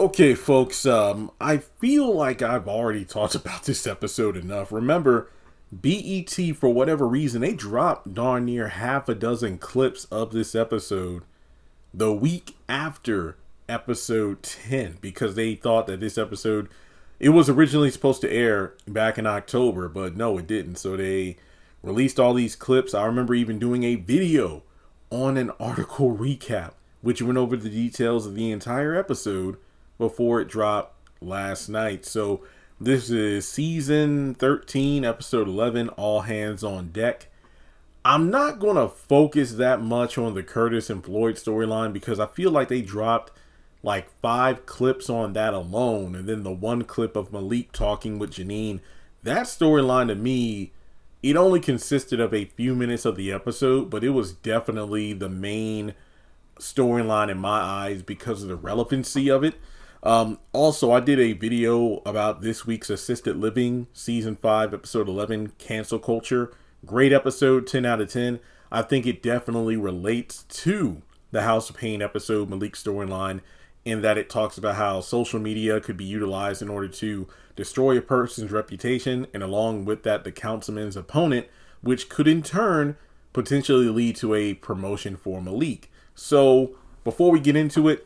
Okay, folks, I feel like I've already talked about this episode enough. Remember, BET, for whatever reason, they dropped darn near half a dozen clips of this episode the week after episode 10 because they thought that this episode, it was originally supposed to air back in October, but no, it didn't. So they released all these clips. I remember even doing a video on an article recap, which went over the details of the entire episode before it dropped last night. So this is season 13, episode 11, All Hands on Deck. I'm not going to focus that much on the Curtis and Floyd storyline because I feel like they dropped like 5 clips on that alone. And then the one clip of Malik talking with Janine. That storyline to me, it only consisted of a few minutes of the episode, but it was definitely the main storyline in my eyes because of the relevancy of it. Also, I did a video about this week's Assisted Living, Season 5, Episode 11, Cancel Culture. Great episode, 10 out of 10. I think it definitely relates to the House of Payne episode, Malik's storyline, in that it talks about how social media could be utilized in order to destroy a person's reputation, and along with that, the councilman's opponent, which could in turn potentially lead to a promotion for Malik. So, before we get into it,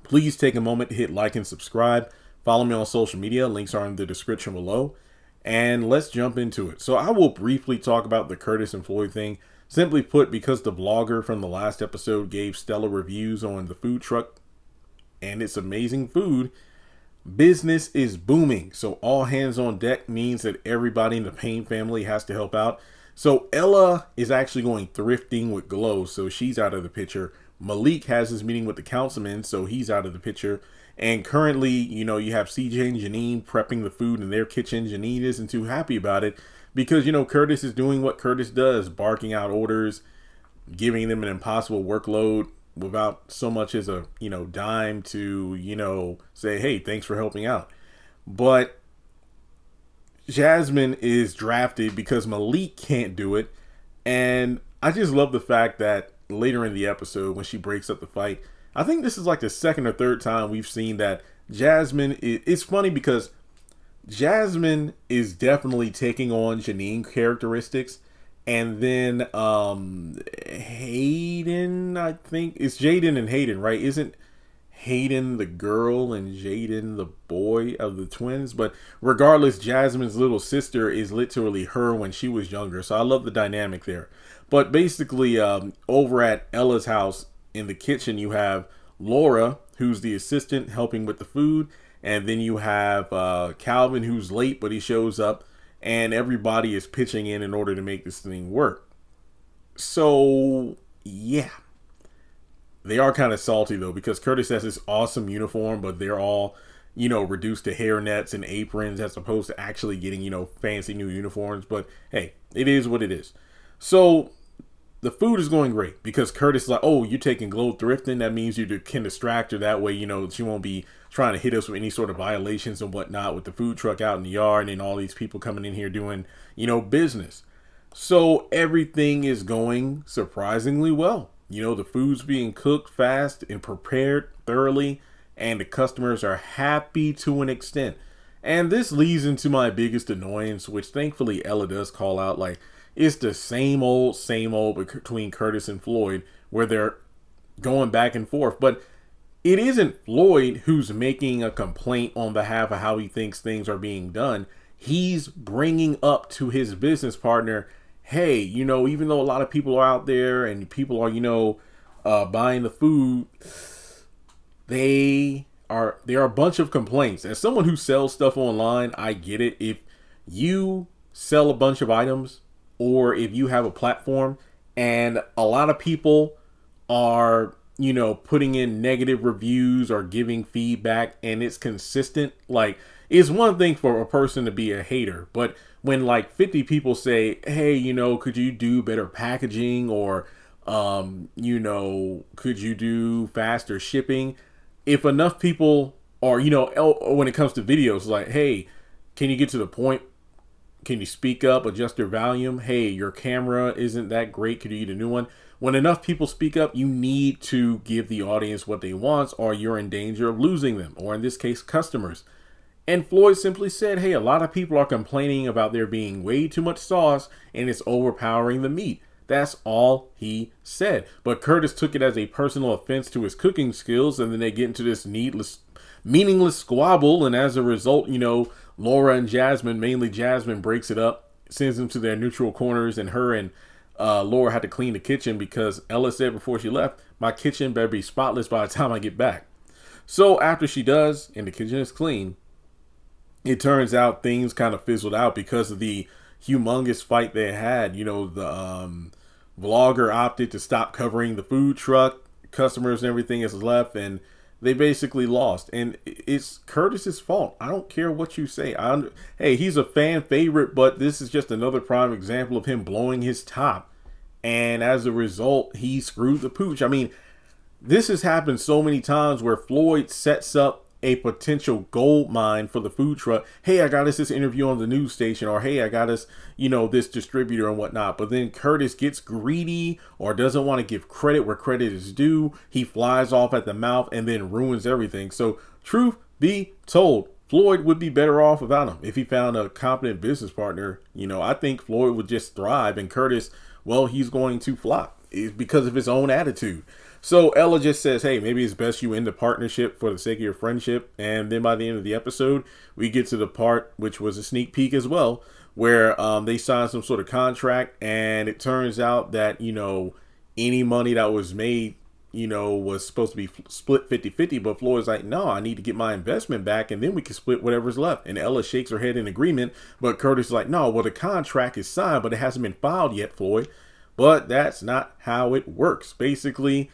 please take a moment to hit like and subscribe. Follow me on social media. Links are in the description below. And let's jump into it. So I will briefly talk about the Curtis and Floyd thing. Simply put, because the vlogger from the last episode gave stellar reviews on the food truck and its amazing food, business is booming. So all hands on deck means that everybody in the Payne family has to help out. So Ella is actually going thrifting with Glow, so she's out of the picture. Malik has his meeting with the councilman, so he's out of the picture. And currently, you have CJ and Janine prepping the food in their kitchen. Janine isn't too happy about it because, Curtis is doing what Curtis does, barking out orders, giving them an impossible workload without so much as a, dime to, say, hey, thanks for helping out. But Jasmine is drafted because Malik can't do it. And I just love the fact that later in the episode, when she breaks up the fight, I think this is like the second or third time we've seen that Jasmine it's funny because Jasmine is definitely taking on Janine characteristics, and then Hayden, I think it's Jaden and Hayden, right? Isn't Hayden the girl and Jaden the boy of the twins? But regardless, Jasmine's little sister is literally her when she was younger, so I love the dynamic there. But basically, over at Ella's house in the kitchen, you have Laura, who's the assistant helping with the food. And then you have Calvin, who's late, but he shows up. And everybody is pitching in order to make this thing work. So, yeah. They are kind of salty, though, because Curtis has this awesome uniform, but they're all, reduced to hairnets and aprons as opposed to actually getting, fancy new uniforms. But, hey, it is what it is. So the food is going great because Curtis is like, oh, you're taking Glow thrifting. That means you can distract her. That way, she won't be trying to hit us with any sort of violations and whatnot with the food truck out in the yard and all these people coming in here doing, business. So everything is going surprisingly well. The food's being cooked fast and prepared thoroughly, and the customers are happy to an extent. And this leads into my biggest annoyance, which thankfully Ella does call out, like, it's the same old between Curtis and Floyd where they're going back and forth. But it isn't Floyd who's making a complaint on behalf of how he thinks things are being done. He's bringing up to his business partner, hey, even though a lot of people are out there and people are, buying the food, there are a bunch of complaints. As someone who sells stuff online, I get it. If you sell a bunch of items, or if you have a platform and a lot of people are, putting in negative reviews or giving feedback and it's consistent, like, it's one thing for a person to be a hater, but when like 50 people say, hey, could you do better packaging, or, could you do faster shipping? If enough people are, when it comes to videos, like, hey, can you get to the point? can you speak up, adjust your volume? Hey, your camera isn't that great. Could you get a new one? When enough people speak up, you need to give the audience what they want, or you're in danger of losing them, or in this case, customers. And Floyd simply said, hey, a lot of people are complaining about there being way too much sauce and it's overpowering the meat. That's all he said. But Curtis took it as a personal offense to his cooking skills, and then they get into this meaningless squabble. And as a result, Laura and Jasmine, mainly Jasmine, breaks it up, sends them to their neutral corners, and her and Laura had to clean the kitchen because Ella said before she left, my kitchen better be spotless by the time I get back. So after she does, and the kitchen is clean, it turns out things kind of fizzled out because of the humongous fight they had. The vlogger opted to stop covering the food truck. Customers and everything is left, and they basically lost. And it's Curtis's fault. I don't care what you say. Hey, he's a fan favorite, but this is just another prime example of him blowing his top. And as a result, he screwed the pooch. I mean, this has happened so many times where Floyd sets up a potential gold mine for the food truck. Hey, I got us this interview on the news station, or hey, I got us, this distributor and whatnot. But then Curtis gets greedy or doesn't want to give credit where credit is due. He flies off at the mouth and then ruins everything. So truth be told, Floyd would be better off without him if he found a competent business partner. I think Floyd would just thrive, and Curtis, well, he's going to flop. It's because of his own attitude. So Ella just says, hey, maybe it's best you end the partnership for the sake of your friendship. And then by the end of the episode, we get to the part, which was a sneak peek as well, where they signed some sort of contract. And it turns out that, any money that was made, was supposed to be split 50-50. But Floyd's like, no, I need to get my investment back, and then we can split whatever's left. And Ella shakes her head in agreement. But Curtis is like, no, well, the contract is signed, but it hasn't been filed yet, Floyd. But that's not how it works. Basically,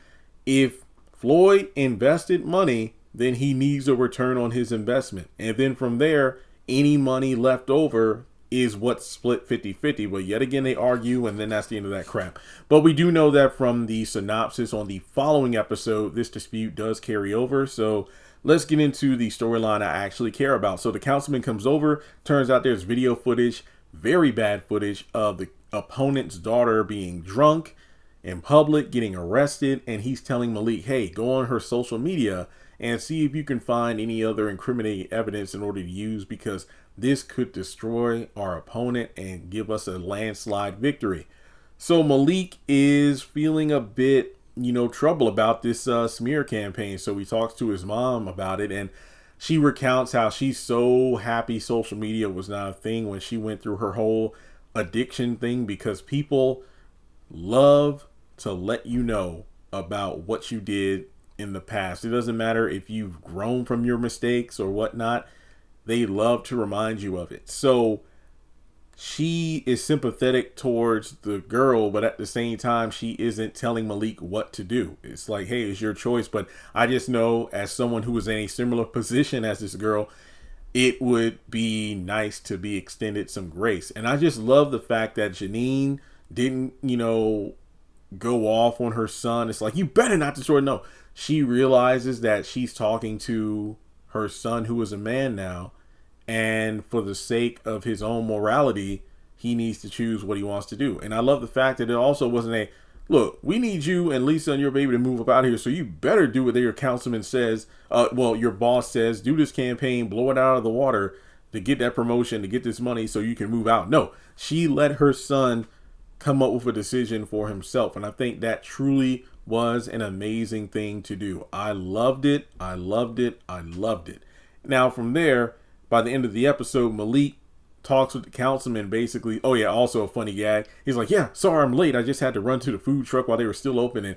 if Floyd invested money, then he needs a return on his investment. And then from there, any money left over is what's split 50-50. But yet again, they argue, and then that's the end of that crap. But we do know that from the synopsis on the following episode, this dispute does carry over. So let's get into the storyline I actually care about. So the councilman comes over. Turns out there's video footage, very bad footage, of the opponent's daughter being drunk in public, getting arrested, and he's telling Malik, hey, go on her social media and see if you can find any other incriminating evidence in order to use, because this could destroy our opponent and give us a landslide victory. So Malik is feeling a bit, trouble about this smear campaign. So he talks to his mom about it, and she recounts how she's so happy social media was not a thing when she went through her whole addiction thing, because people love to let you know about what you did in the past. It doesn't matter if you've grown from your mistakes or whatnot. They love to remind you of it. So she is sympathetic towards the girl, but at the same time, she isn't telling Malik what to do. It's like, hey, it's your choice. But I just know, as someone who was in a similar position as this girl, it would be nice to be extended some grace. And I just love the fact that Janine didn't, go off on her son. It's like, you better not destroy. No, she realizes that she's talking to her son, who is a man now, and for the sake of his own morality, he needs to choose what he wants to do. And I love the fact that it also wasn't a, look, we need you and Lisa and your baby to move up out of here, so you better do what your councilman says. Your boss says, do this campaign, blow it out of the water to get that promotion, to get this money so you can move out. No, she let her son come up with a decision for himself. And I think that truly was an amazing thing to do. I loved it. I loved it. I loved it. Now from there, by the end of the episode, Malik talks with the councilman basically. Oh yeah, also a funny gag. He's like, yeah, sorry I'm late. I just had to run to the food truck while they were still open, and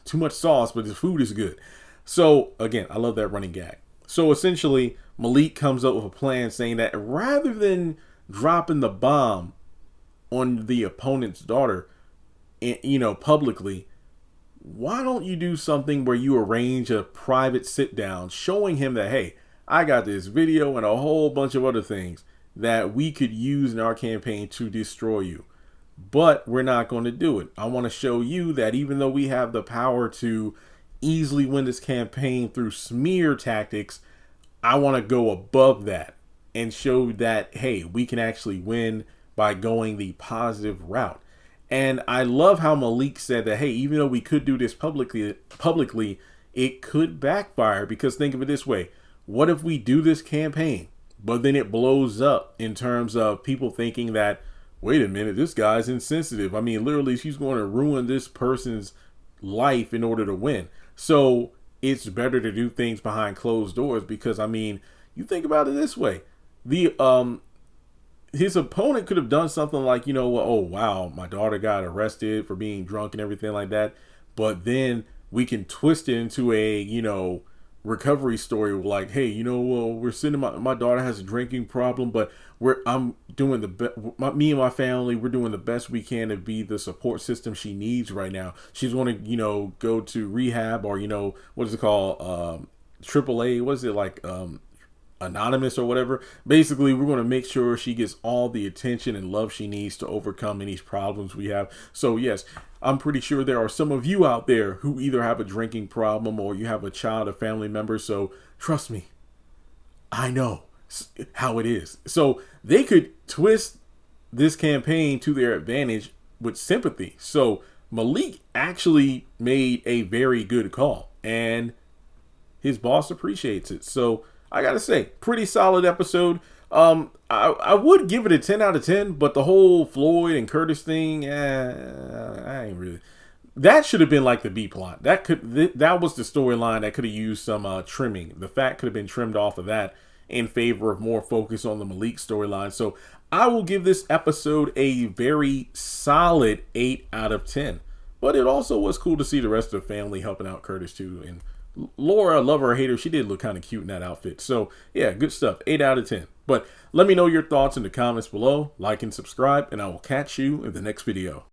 too much sauce, but the food is good. So again, I love that running gag. So essentially, Malik comes up with a plan saying that rather than dropping the bomb on the opponent's daughter, publicly, why don't you do something where you arrange a private sit down showing him that, hey, I got this video and a whole bunch of other things that we could use in our campaign to destroy you, but we're not going to do it. I want to show you that even though we have the power to easily win this campaign through smear tactics, I want to go above that and showed that, hey, we can actually win by going the positive route. And I love how Malik said that, hey, even though we could do this publicly, it could backfire, because think of it this way. What if we do this campaign, but then it blows up in terms of people thinking that, wait a minute, this guy's insensitive. I mean, literally, she's going to ruin this person's life in order to win. So it's better to do things behind closed doors, because, I mean, you think about it this way. His opponent could have done something like, oh, wow, my daughter got arrested for being drunk and everything like that. But then we can twist it into a, recovery story, like, hey, we're sending my daughter has a drinking problem, but I'm doing me and my family, we're doing the best we can to be the support system she needs right now. She's going to, go to rehab, or, what is it called? AAA, what is it, like, Anonymous or whatever. Basically, we're going to make sure she gets all the attention and love she needs to overcome any problems we have. So yes, I'm pretty sure there are some of you out there who either have a drinking problem or you have a child or family member. So trust me, I know how it is. So they could twist this campaign to their advantage with sympathy. So Malik actually made a very good call, and his boss appreciates it. So I gotta say, pretty solid episode. I would give it a 10 out of 10, but the whole Floyd and Curtis thing, I ain't really. That should have been like the B plot. That was the storyline that could have used some trimming. The fat could have been trimmed off of that in favor of more focus on the Malik storyline. So I will give this episode a very solid 8 out of 10. But it also was cool to see the rest of the family helping out Curtis too. And Laura, love her or hate her, she did look kind of cute in that outfit. So yeah, good stuff. 8 out of 10. But let me know your thoughts in the comments below. Like and subscribe, and I will catch you in the next video.